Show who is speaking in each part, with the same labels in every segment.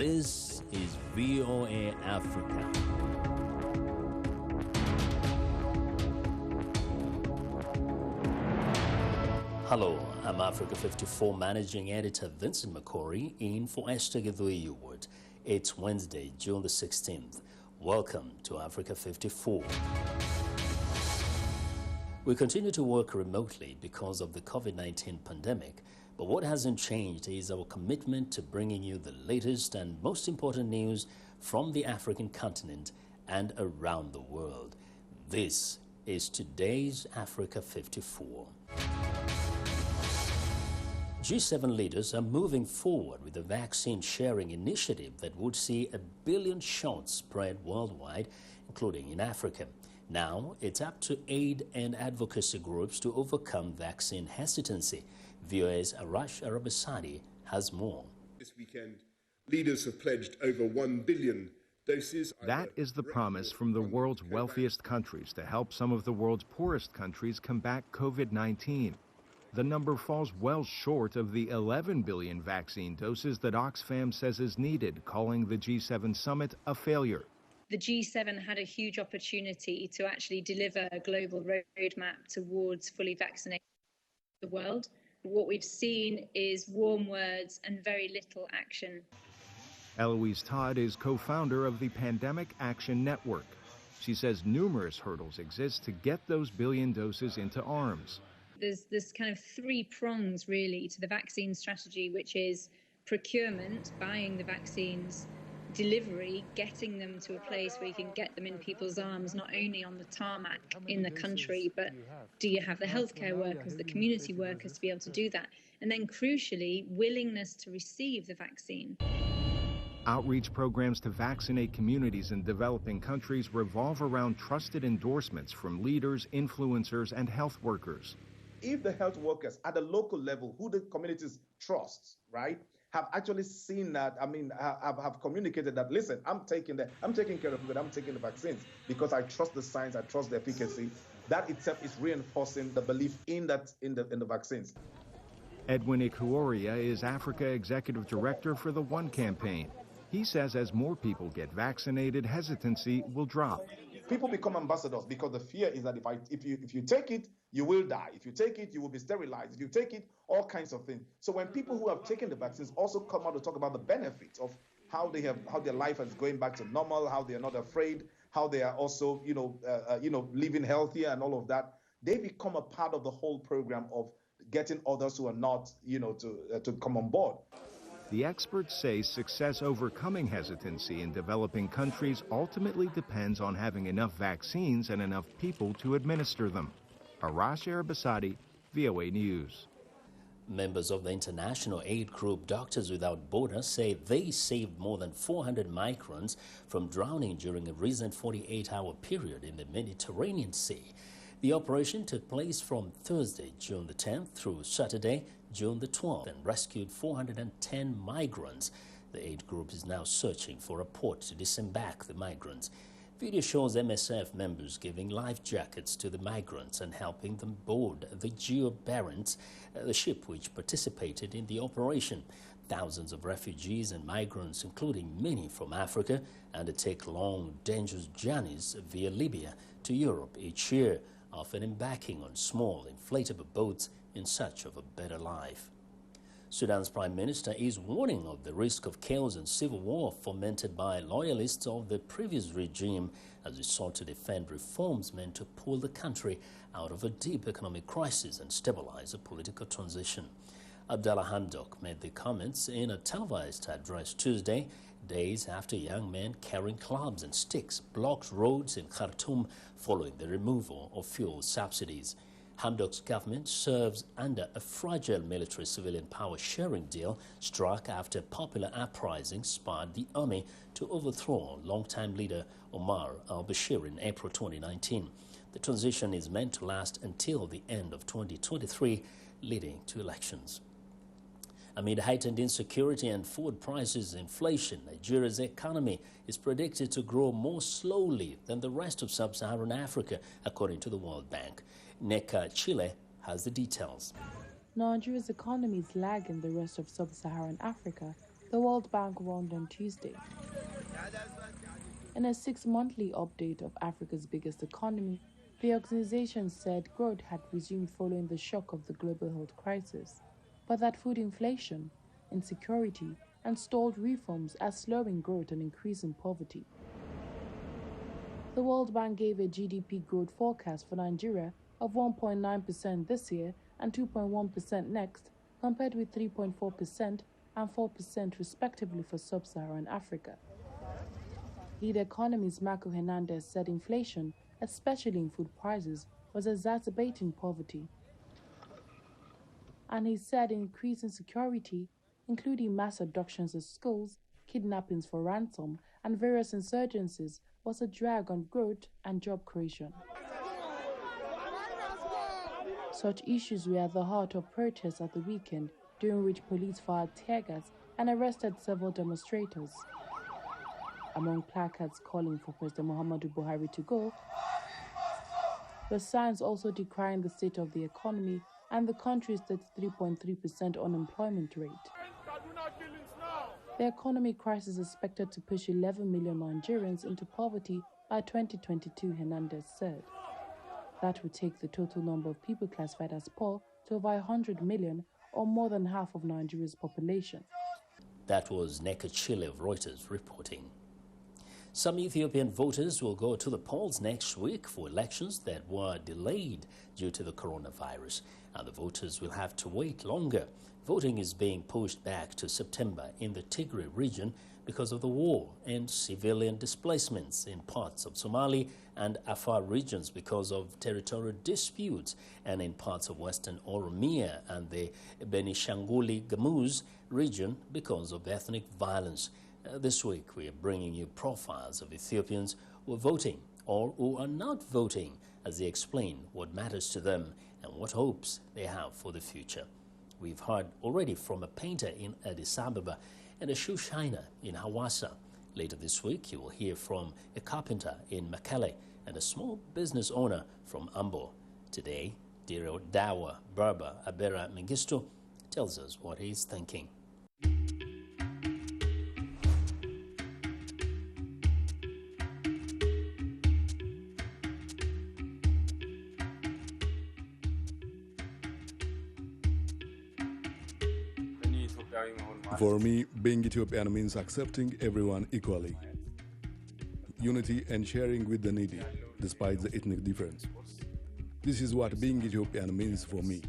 Speaker 1: This is VOA Africa. Hello, I'm Africa 54 Managing Editor Vincent McCory in for Esther Githui-Ewart. It's Wednesday, June the 16th. Welcome to Africa 54. We continue to work remotely because of the COVID-19 pandemic, but what hasn't changed is our commitment to bringing you the latest and most important news from the African continent and around the world. This is today's Africa 54. G7 leaders are moving forward with a vaccine sharing initiative that would see 1 billion shots spread worldwide, including in Africa. Now, it's up to aid and advocacy groups to overcome vaccine hesitancy. VOA's Arash Arabasadi has more.
Speaker 2: This weekend, leaders have pledged over 1 billion doses.
Speaker 3: That is the promise from the world's wealthiest countries to help some of the world's poorest countries combat COVID-19. The number falls well short of the 11 billion vaccine doses that Oxfam says is needed, calling the G7 summit a failure.
Speaker 4: The G7 had a huge opportunity to actually deliver a global roadmap towards fully vaccinating the world. What we've seen is warm words and very little action.
Speaker 3: Eloise Todd is co-founder of the Pandemic Action Network. She says numerous hurdles exist to get those billion doses into arms.
Speaker 4: There's kind of three prongs really to the vaccine strategy, which is procurement, buying the vaccines, delivery, getting them to a place where you can get them in people's arms, not only on the tarmac in the country, but do you have the healthcare workers, the community workers to be able to do that? And then crucially, willingness to receive the vaccine.
Speaker 3: Outreach programs to vaccinate communities in developing countries revolve around trusted endorsements from leaders, influencers, and health workers.
Speaker 5: If the health workers at the local level, who the communities trust, right, have actually seen that, have communicated that, listen, I'm taking care of it, I'm taking the vaccines because I trust the science, I trust the efficacy. That itself is reinforcing the belief in the vaccines.
Speaker 3: Edwin Ikuoria is Africa Executive Director for the One Campaign. He says as more people get vaccinated, hesitancy will drop.
Speaker 5: People become ambassadors because the fear is that if you take it, you will die. If you take it, you will be sterilized. If you take it, all kinds of things. So when people who have taken the vaccines also come out to talk about the benefits of how their life is going back to normal, how they are not afraid, how they are also living healthier and all of that, they become a part of the whole program of getting others who are not to come on board.
Speaker 3: The experts say success overcoming hesitancy in developing countries ultimately depends on having enough vaccines and enough people to administer them. Arash Arabasadi, VOA News.
Speaker 1: Members of the international aid group Doctors Without Borders say they saved more than 400 migrants from drowning during a recent 48-hour period in the Mediterranean Sea. The operation took place from Thursday, June the 10th through Saturday, June the 12th, and rescued 410 migrants. The aid group is now searching for a port to disembark the migrants. Video shows MSF members giving life jackets to the migrants and helping them board the Geo Barents, the ship which participated in the operation. Thousands of refugees and migrants, including many from Africa, undertake long, dangerous journeys via Libya to Europe each year, often embarking on small, inflatable boats in search of a better life. Sudan's Prime Minister is warning of the risk of chaos and civil war fomented by loyalists of the previous regime as he sought to defend reforms meant to pull the country out of a deep economic crisis and stabilize a political transition. Abdallah Hamdok made the comments in a televised address Tuesday, days after young men carrying clubs and sticks blocked roads in Khartoum following the removal of fuel subsidies. Hamdok's government serves under a fragile military-civilian power-sharing deal struck after popular uprising spurred the army to overthrow longtime leader Omar al-Bashir in April 2019. The transition is meant to last until the end of 2023, leading to elections. Amid heightened insecurity and food prices inflation, Nigeria's economy is predicted to grow more slowly than the rest of sub-Saharan Africa, according to the World Bank. Neka Chile has the details.
Speaker 6: Nigeria's economy is lagging the rest of sub-Saharan Africa, the World Bank warned on Tuesday. In a 6-monthly update of Africa's biggest economy, the organization said growth had resumed following the shock of the global health crisis, but that food inflation, insecurity, and stalled reforms are slowing growth and increasing poverty. The World Bank gave a GDP growth forecast for Nigeria of 1.9% this year and 2.1% next, compared with 3.4% and 4% respectively for sub-Saharan Africa. Lead economist Marco Hernandez said inflation, especially in food prices, was exacerbating poverty. And he said increased insecurity, including mass abductions of schools, kidnappings for ransom, and various insurgencies, was a drag on growth and job creation. Such issues were at the heart of protests at the weekend, during which police fired tear gas and arrested several demonstrators. Among placards calling for President Muhammadu Buhari to go, were signs also decrying the state of the economy and the country's 33.3% unemployment rate. The economic crisis is expected to push 11 million Nigerians into poverty by 2022, Hernandez said. That would take the total number of people classified as poor to over 100 million, or more than half of Nigeria's population.
Speaker 1: That was Neka Chile of Reuters reporting. Some Ethiopian voters will go to the polls next week for elections that were delayed due to the coronavirus, and the voters will have to wait longer. Voting is being pushed back to September in the Tigray region because of the war and civilian displacements in parts of Somali and Afar regions because of territorial disputes, and in parts of Western Oromia and the Benishanguli-Gumuz region because of ethnic violence. This week, we are bringing you profiles of Ethiopians who are voting or who are not voting, as they explain what matters to them and what hopes they have for the future. We've heard already from a painter in Addis Ababa and a shoe shiner in Hawassa. Later this week, you will hear from a carpenter in Mbhele and a small business owner from Ambo. Today, Diro Dawa Berber Abera Mengistu tells us what he's thinking.
Speaker 7: For me, being Ethiopian means accepting everyone equally. Unity and sharing with the needy, despite the ethnic difference. This is what being Ethiopian means for me.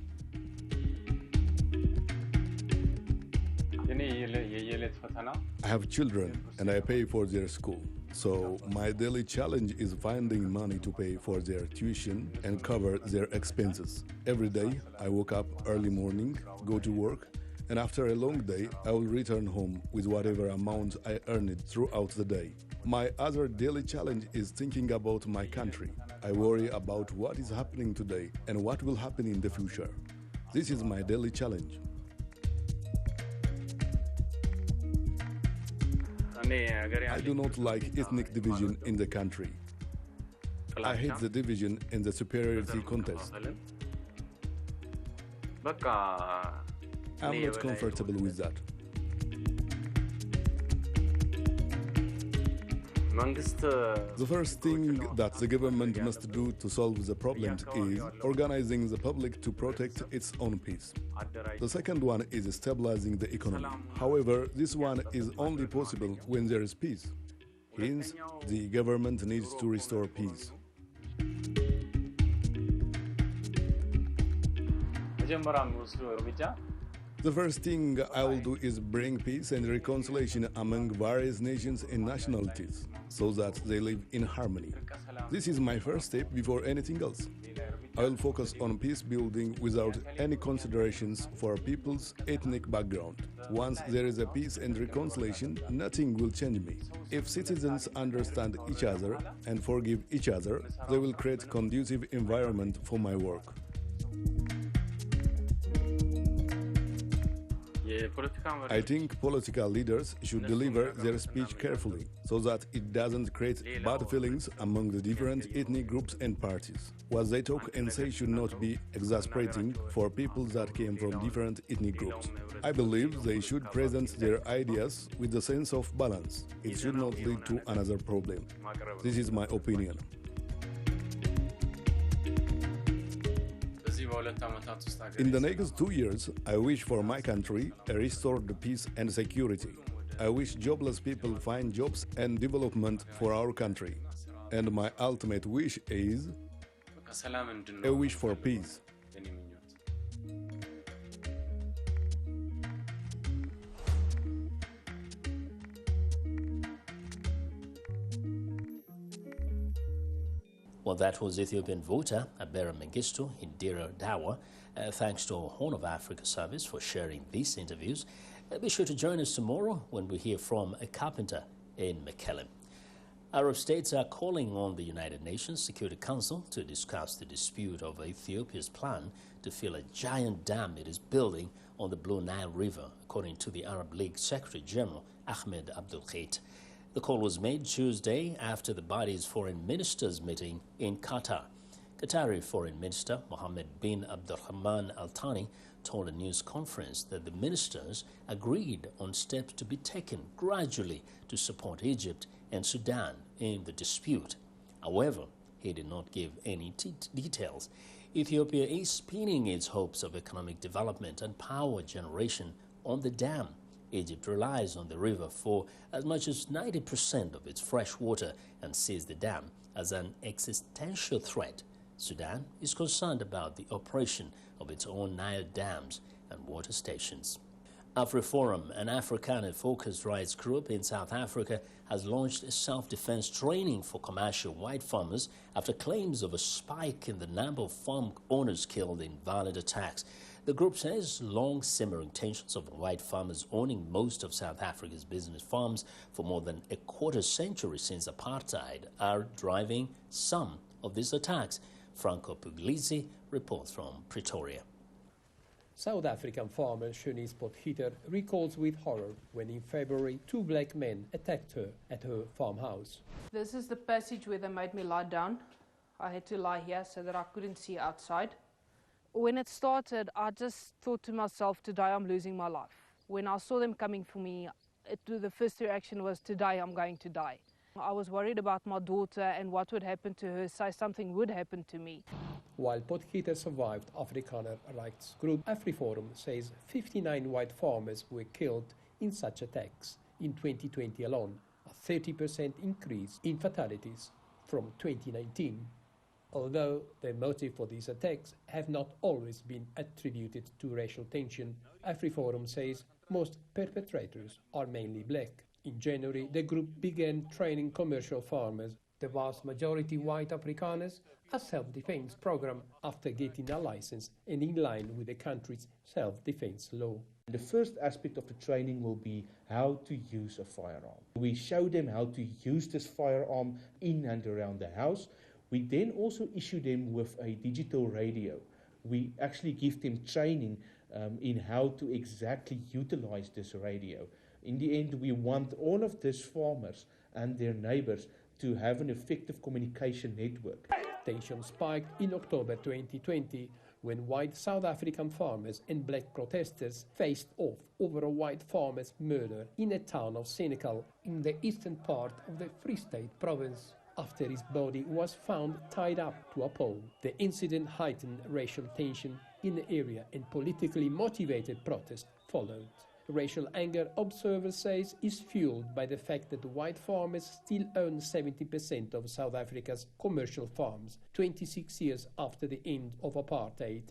Speaker 7: I have children and I pay for their school. So my daily challenge is finding money to pay for their tuition and cover their expenses. Every day, I wake up early morning, go to work, and after a long day, I will return home with whatever amount I earned throughout the day. My other daily challenge is thinking about my country. I worry about what is happening today and what will happen in the future. This is my daily challenge. I do not like ethnic division in the country. I hate the division in the superiority contest. I'm not comfortable with that. The first thing that the government must do to solve the problems is organizing the public to protect its own peace. The second one is stabilizing the economy. However, this one is only possible when there is peace. Hence, the government needs to restore peace. The first thing I will do is bring peace and reconciliation among various nations and nationalities, so that they live in harmony. This is my first step before anything else. I will focus on peace building without any considerations for people's ethnic background. Once there is a peace and reconciliation, nothing will change me. If citizens understand each other and forgive each other, they will create a conducive environment for my work. I think political leaders should deliver their speech carefully so that it doesn't create bad feelings among the different ethnic groups and parties. What they talk and say should not be exasperating for people that came from different ethnic groups. I believe they should present their ideas with a sense of balance. It should not lead to another problem. This is my opinion. In the next 2 years, I wish for my country a restored peace and security. I wish jobless people find jobs and development for our country. And my ultimate wish is a wish for peace.
Speaker 1: Well, that was Ethiopian voter Abera Mengistu Indira Dawa. Thanks to Horn of Africa Service for sharing these interviews. Be sure to join us tomorrow when we hear from a carpenter in Mbhele. Arab states are calling on the United Nations Security Council to discuss the dispute over Ethiopia's plan to fill a giant dam it is building on the Blue Nile River, according to the Arab League Secretary General Ahmed Abdul Khait. The call was made Tuesday after the body's foreign ministers meeting in Qatar. Qatari Foreign Minister Mohammed bin Abdulrahman Al Thani told a news conference that the ministers agreed on steps to be taken gradually to support Egypt and Sudan in the dispute. However, he did not give any details. Ethiopia is pinning its hopes of economic development and power generation on the dam. Egypt relies on the river for as much as 90% of its fresh water and sees the dam as an existential threat. Sudan is concerned about the operation of its own Nile dams and water stations. AfriForum, an Afrikaner-focused rights group in South Africa, has launched a self-defense training for commercial white farmers after claims of a spike in the number of farm owners killed in violent attacks. The group says long-simmering tensions of white farmers owning most of South Africa's business farms for more than a quarter century since apartheid are driving some of these attacks. Franco Puglisi reports from Pretoria.
Speaker 8: South African farmer Shanice Potgieter recalls with horror when in February 2 black men attacked her at her farmhouse.
Speaker 9: This is the passage where they made me lie down. I had to lie here so that I couldn't see outside. When it started, I just thought to myself, today I'm losing my life. When I saw them coming for me, the first reaction was, today I'm going to die. I was worried about my daughter and what would happen to her, so something would happen to me.
Speaker 8: While Potgieter survived, Afrikaner rights group AfriForum says 59 white farmers were killed in such attacks in 2020 alone, a 30% increase in fatalities from 2019. Although the motive for these attacks have not always been attributed to racial tension, AfriForum says most perpetrators are mainly black. In January, the group began training commercial farmers, the vast majority white Afrikaners, a self-defense program after getting a license and in line with the country's self-defense law.
Speaker 10: The first aspect of the training will be how to use a firearm. We show them how to use this firearm in and around the house. We then also issue them with a digital radio. We actually give them training in how to exactly utilize this radio. In the end, we want all of these farmers and their neighbors to have an effective communication network.
Speaker 8: Tension spiked in October 2020 when white South African farmers and black protesters faced off over a white farmer's murder in a town of Senekal in the eastern part of the Free State province. After his body was found tied up to a pole. The incident heightened racial tension in the area and politically motivated protest followed. Racial anger, observers say, is fueled by the fact that white farmers still own 70% of South Africa's commercial farms, 26 years after the end of apartheid,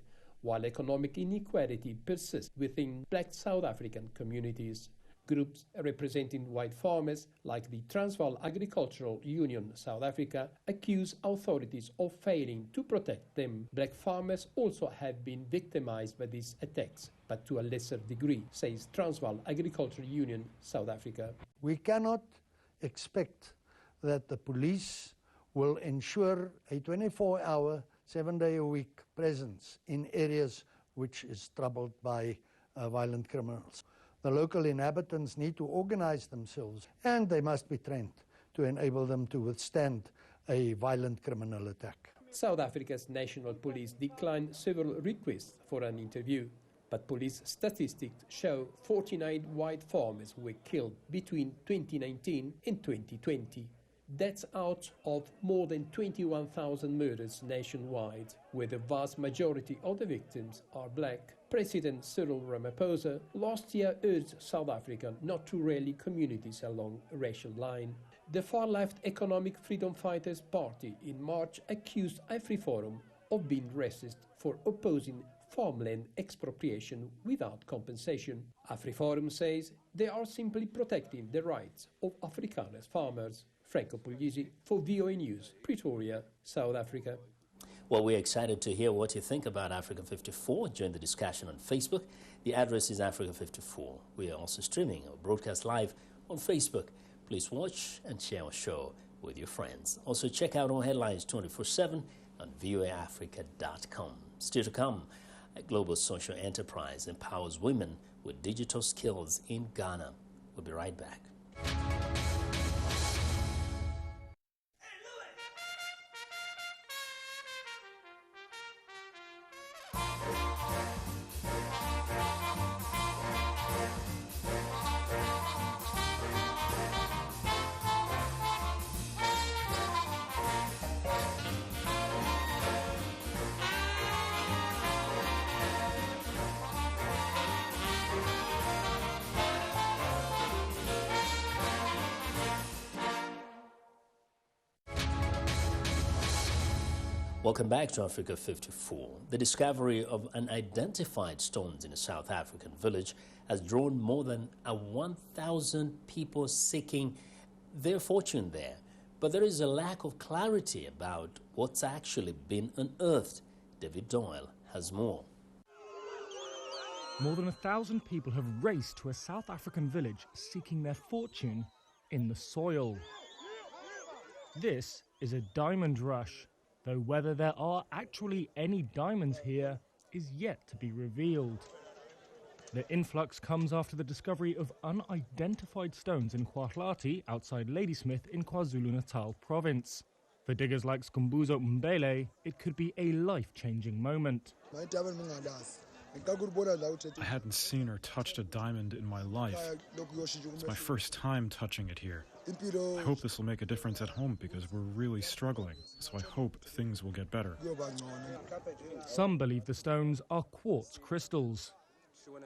Speaker 8: while economic inequality persists within black South African communities. Groups representing white farmers, like the Transvaal Agricultural Union South Africa, accuse authorities of failing to protect them. Black farmers also have been victimized by these attacks, but to a lesser degree, says Transvaal Agricultural Union South Africa.
Speaker 11: We cannot expect that the police will ensure a 24-hour, 7-day-a-week presence in areas which is troubled by violent criminals. The local inhabitants need to organize themselves, and they must be trained to enable them to withstand a violent criminal attack.
Speaker 8: South Africa's National Police declined several requests for an interview, but police statistics show 49 white farmers were killed between 2019 and 2020. That's out of more than 21,000 murders nationwide, where the vast majority of the victims are black. President Cyril Ramaphosa last year urged South Africa not to rally communities along a racial line. The far-left Economic Freedom Fighters Party in March accused AfriForum of being racist for opposing farmland expropriation without compensation. AfriForum says they are simply protecting the rights of Afrikaners farmers. Franco Puglisi for VOA News, Pretoria, South Africa.
Speaker 1: Well, we're excited to hear what you think about Africa 54. Join the discussion on Facebook. The address is Africa 54. We are also streaming or broadcast live on Facebook. Please watch and share our show with your friends. Also, check out our headlines 24/7 on voaafrica.com. Still to come, a global social enterprise empowers women with digital skills in Ghana. We'll be right back. Welcome back to Africa 54. The discovery of unidentified stones in a South African village has drawn more than 1,000 people seeking their fortune there. But there is a lack of clarity about what's actually been unearthed. David Doyle has more.
Speaker 12: More than 1,000 people have raced to a South African village seeking their fortune in the soil. This is a diamond rush, though whether there are actually any diamonds here is yet to be revealed. The influx comes after the discovery of unidentified stones in Khwahlati, outside Ladysmith in KwaZulu-Natal province. For diggers like Skhumbuzo Mbhele, it could be a life-changing moment.
Speaker 13: I hadn't seen or touched a diamond in my life. It's my first time touching it here. I hope this will make a difference at home because we're really struggling, so I hope things will get better.
Speaker 12: Some believe the stones are quartz crystals.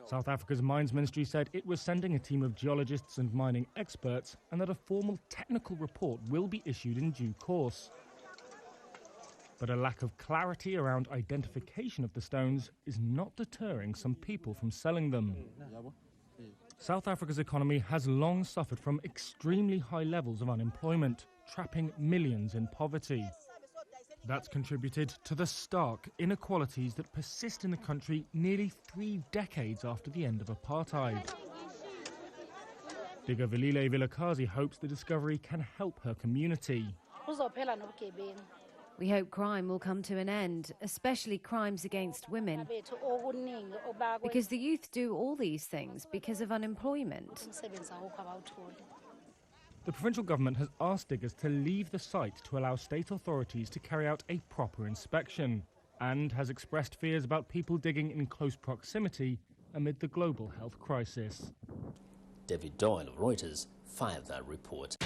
Speaker 12: South Africa's Mines Ministry said it was sending a team of geologists and mining experts and that a formal technical report will be issued in due course. But a lack of clarity around identification of the stones is not deterring some people from selling them. South Africa's economy has long suffered from extremely high levels of unemployment, trapping millions in poverty. That's contributed to the stark inequalities that persist in the country nearly 3 decades after the end of apartheid. Digger Velile Vilakazi hopes the discovery can help her community.
Speaker 14: We hope crime will come to an end, especially crimes against women, because the youth do all these things because of unemployment.
Speaker 12: The provincial government has asked diggers to leave the site to allow state authorities to carry out a proper inspection, and has expressed fears about people digging in close proximity amid the global health crisis.
Speaker 1: David Doyle of Reuters filed that report.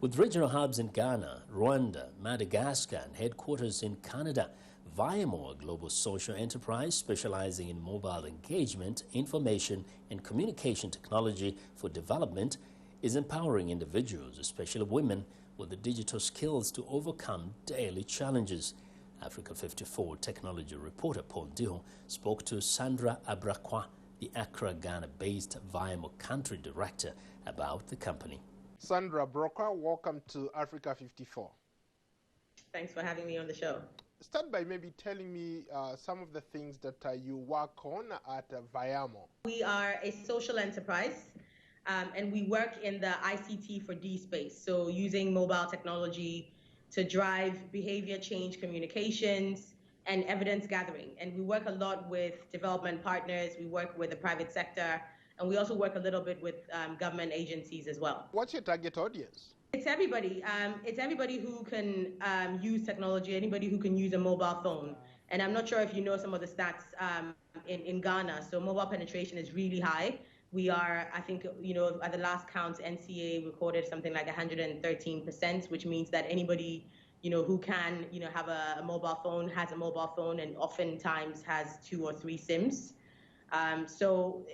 Speaker 1: With regional hubs in Ghana, Rwanda, Madagascar, and headquarters in Canada, VIAMO, a global social enterprise specializing in mobile engagement, information, and communication technology for development, is empowering individuals, especially women, with the digital skills to overcome daily challenges. Africa 54 technology reporter Paul Diho spoke to Sandra Abrokwa, the Accra, Ghana-based VIAMO country director, about the company.
Speaker 15: Sandra Abrokwa, welcome to Africa 54.
Speaker 16: Thanks for having me on the show.
Speaker 15: Start by maybe telling me some of the things that you work on at VIAMO.
Speaker 16: We are a social enterprise, and we work in the ICT for D space, so using mobile technology to drive behavior change communications, and evidence gathering. And we work a lot with development partners, we work with the private sector, and we also work a little bit with government agencies as well.
Speaker 15: What's your target audience?
Speaker 16: It's everybody. It's everybody who can use technology, anybody who can use a mobile phone. And I'm not sure if you know some of the stats in Ghana. So mobile penetration is really high. We are, I think, at the last count, NCA recorded something like 113%, which means that anybody, who can, have a mobile phone has a mobile phone, and oftentimes has 2 or 3 SIMs. So,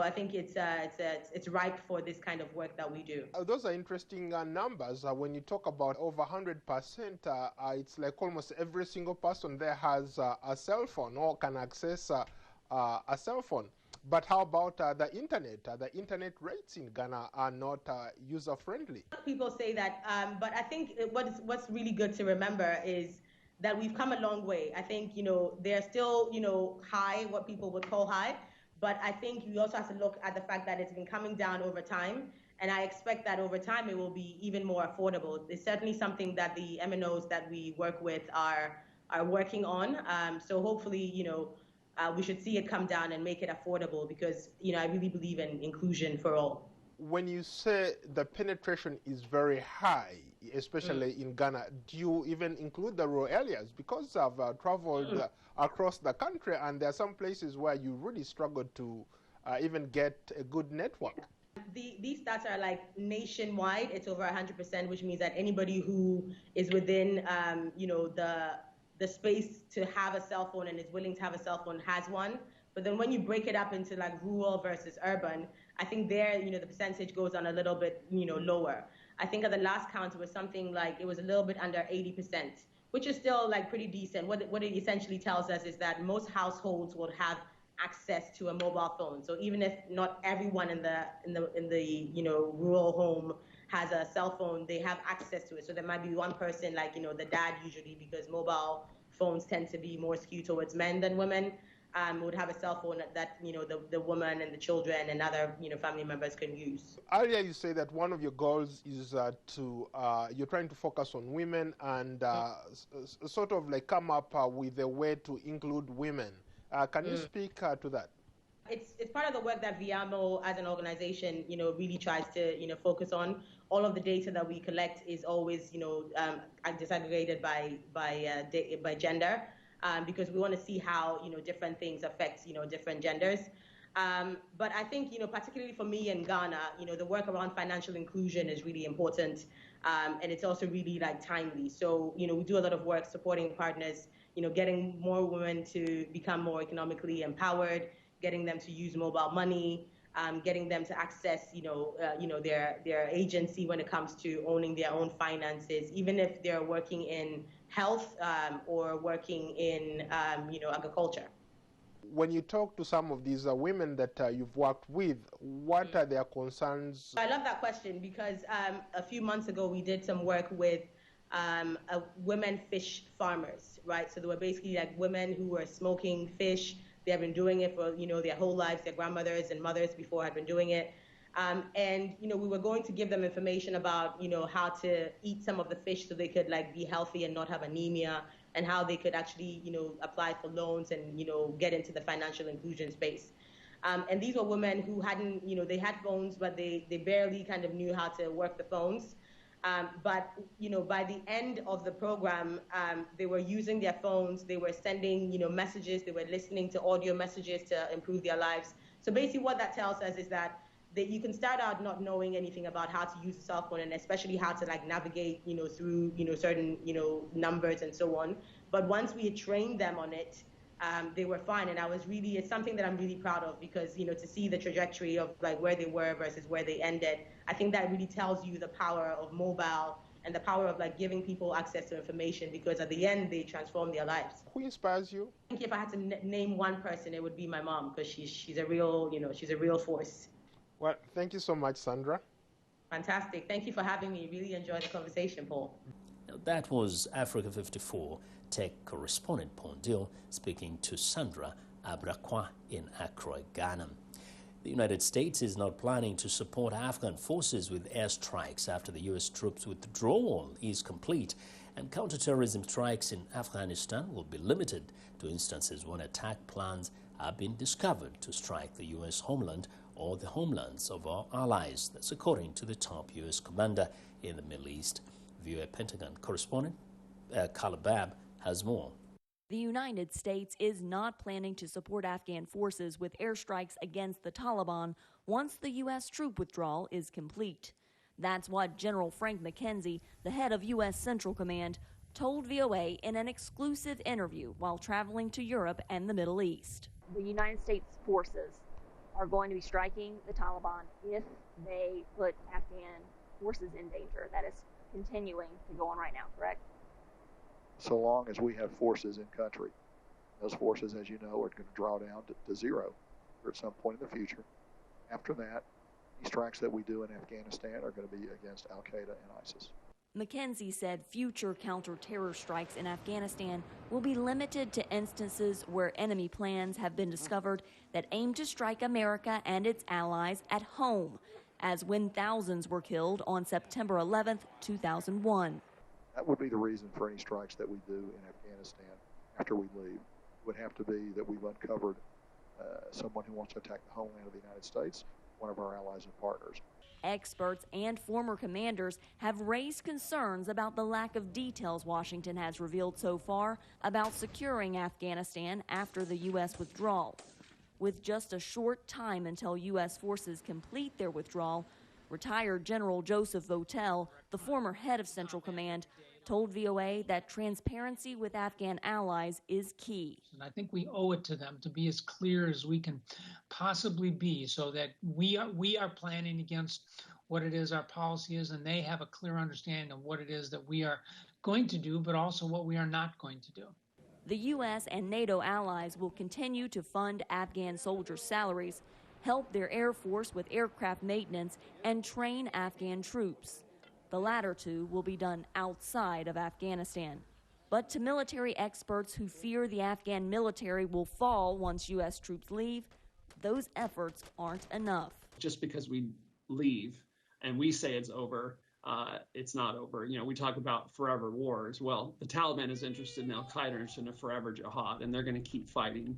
Speaker 16: I think it's ripe for this kind of work that we do.
Speaker 15: Those are interesting numbers. When you talk about over 100%, it's like almost every single person there has a cell phone or can access a cell phone. But how about the internet? The internet rates in Ghana are not user-friendly.
Speaker 16: People say that, but I think what's really good to remember is that we've come a long way. I think, they're still, high, what people would call high, but I think you also have to look at the fact that it's been coming down over time, and I expect that over time it will be even more affordable. It's certainly something that the MNOs that we work with are working on. So hopefully, we should see it come down and make it affordable, because, I really believe in inclusion for all.
Speaker 15: When you say the penetration is very high, especially in Ghana, do you even include the rural areas? Because I've traveled across the country, and there are some places where you really struggle to even get a good network.
Speaker 16: These stats are like nationwide. It's over 100%, which means that anybody who is within, the space to have a cell phone and is willing to have a cell phone has one. But then when you break it up into like rural versus urban, I think there, the percentage goes on a little bit, lower. I think at the last count it was something like, it was a little bit under 80%, which is still like pretty decent. What it essentially tells us is that most households will have access to a mobile phone. So even if not everyone in the rural home has a cell phone, they have access to it. So there might be one person, like, the dad usually, because mobile phones tend to be more skewed towards men than women, would have a cell phone that, the woman and the children and other, family members can use.
Speaker 15: Earlier you say that one of your goals is you're trying to focus on women and sort of like come up with a way to include women. Can you speak to that?
Speaker 16: It's part of the work that VIAMO as an organization, really tries to, focus on. All of the data that we collect is always, disaggregated by gender, because we want to see how, different things affect, different genders. But I think, particularly for me in Ghana, the work around financial inclusion is really important, and it's also really timely. So, we do a lot of work supporting partners, getting more women to become more economically empowered, getting them to use mobile money, getting them to access, their agency when it comes to owning their own finances, even if they're working in health or working in, agriculture.
Speaker 15: When you talk to some of these women that you've worked with, what are their concerns?
Speaker 16: I love that question, because a few months ago we did some work with women fish farmers, right? So they were basically like women who were smoking fish. They have been doing it for, their whole lives. Their grandmothers and mothers before had been doing it. And, we were going to give them information about, how to eat some of the fish so they could be healthy and not have anemia, and how they could actually, apply for loans and, get into the financial inclusion space. And these were women who hadn't, they had phones, but they barely kind of knew how to work the phones. But, by the end of the program, they were using their phones, they were sending, messages, they were listening to audio messages to improve their lives. So basically what that tells us is that you can start out not knowing anything about how to use a cell phone, and especially how to navigate, through, certain, numbers and so on. But once we had trained them on it, they were fine. And it's something that I'm really proud of, because, to see the trajectory of where they were versus where they ended, I think that really tells you the power of mobile and the power of giving people access to information, because at the end they transform their lives.
Speaker 15: Who inspires you?
Speaker 16: I think if I had to name one person, it would be my mom, because she's a real, she's a real force.
Speaker 15: Well, thank you so much, Sandra.
Speaker 16: Fantastic. Thank you for having me. Really enjoyed the conversation, Paul.
Speaker 1: That was Africa 54 tech correspondent Pondil speaking to Sandra Abrokwa in Accra, Ghana. The United States is not planning to support Afghan forces with airstrikes after the U.S. troops' withdrawal is complete And counterterrorism strikes in Afghanistan will be limited to instances when attack plans have been discovered to strike the U.S. homeland or the homelands of our allies. That's according to the top U.S. commander in the Middle East. VOA Pentagon correspondent Kalabab has more.
Speaker 17: The United States is not planning to support Afghan forces with airstrikes against the Taliban once the U.S. troop withdrawal is complete. That's what General Frank McKenzie, the head of U.S. Central Command, told VOA in an exclusive interview while traveling to Europe and the Middle East. The United States forces are going to be striking the Taliban if they put Afghan forces in danger. That is continuing to go on right now, correct?
Speaker 18: So long as we have forces in country. Those forces, as you know, are going to draw down to zero or at some point in the future. After that, the strikes that we do in Afghanistan are going to be against Al-Qaeda and ISIS.
Speaker 17: McKenzie said future counter-terror strikes in Afghanistan will be limited to instances where enemy plans have been discovered that aim to strike America and its allies at home, as when thousands were killed on September 11, 2001.
Speaker 18: That would be the reason for any strikes that we do in Afghanistan after we leave. It would have to be that we've uncovered someone who wants to attack the homeland of the United States, one of our allies and partners.
Speaker 17: Experts and former commanders have raised concerns about the lack of details Washington has revealed so far about securing Afghanistan after the U.S. withdrawal. With just a short time until U.S. forces complete their withdrawal, retired General Joseph Votel, the former head of Central Command, told VOA that transparency with Afghan allies is key.
Speaker 19: And I think we owe it to them to be as clear as we can possibly be so that we are planning against what it is our policy is, and they have a clear understanding of what it is that we are going to do, but also what we are not going to do.
Speaker 17: The U.S. and NATO allies will continue to fund Afghan soldiers' salaries, help their Air Force with aircraft maintenance, and train Afghan troops. The latter two will be done outside of Afghanistan. But to military experts who fear the Afghan military will fall once U.S. troops leave, those efforts aren't enough.
Speaker 20: Just because we leave and we say it's over, it's not over. You know, we talk about forever wars. Well, the Taliban is interested in Al-Qaeda in a forever jihad, and they're going to keep fighting.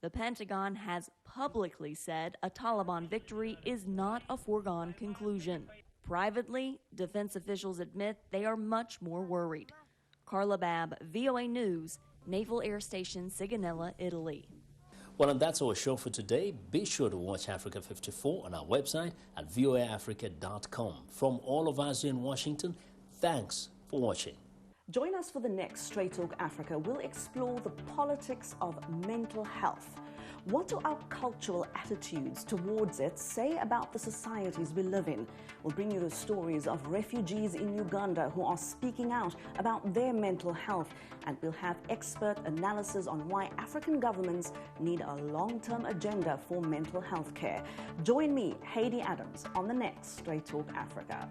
Speaker 17: The Pentagon has publicly said a Taliban victory is not a foregone conclusion. Privately, defense officials admit they are much more worried. Carla Babb, VOA News, Naval Air Station, Sigonella, Italy.
Speaker 1: Well, and that's our show for today. Be sure to watch Africa 54 on our website at voaafrica.com. From all of us in Washington, thanks for watching.
Speaker 21: Join us for the next Straight Talk Africa. We'll explore the politics of mental health. What do our cultural attitudes towards it say about the societies we live in? We'll bring you the stories of refugees in Uganda who are speaking out about their mental health, and we'll have expert analysis on why African governments need a long-term agenda for mental health care. Join me, Haiti Adams, on the next Straight Talk Africa.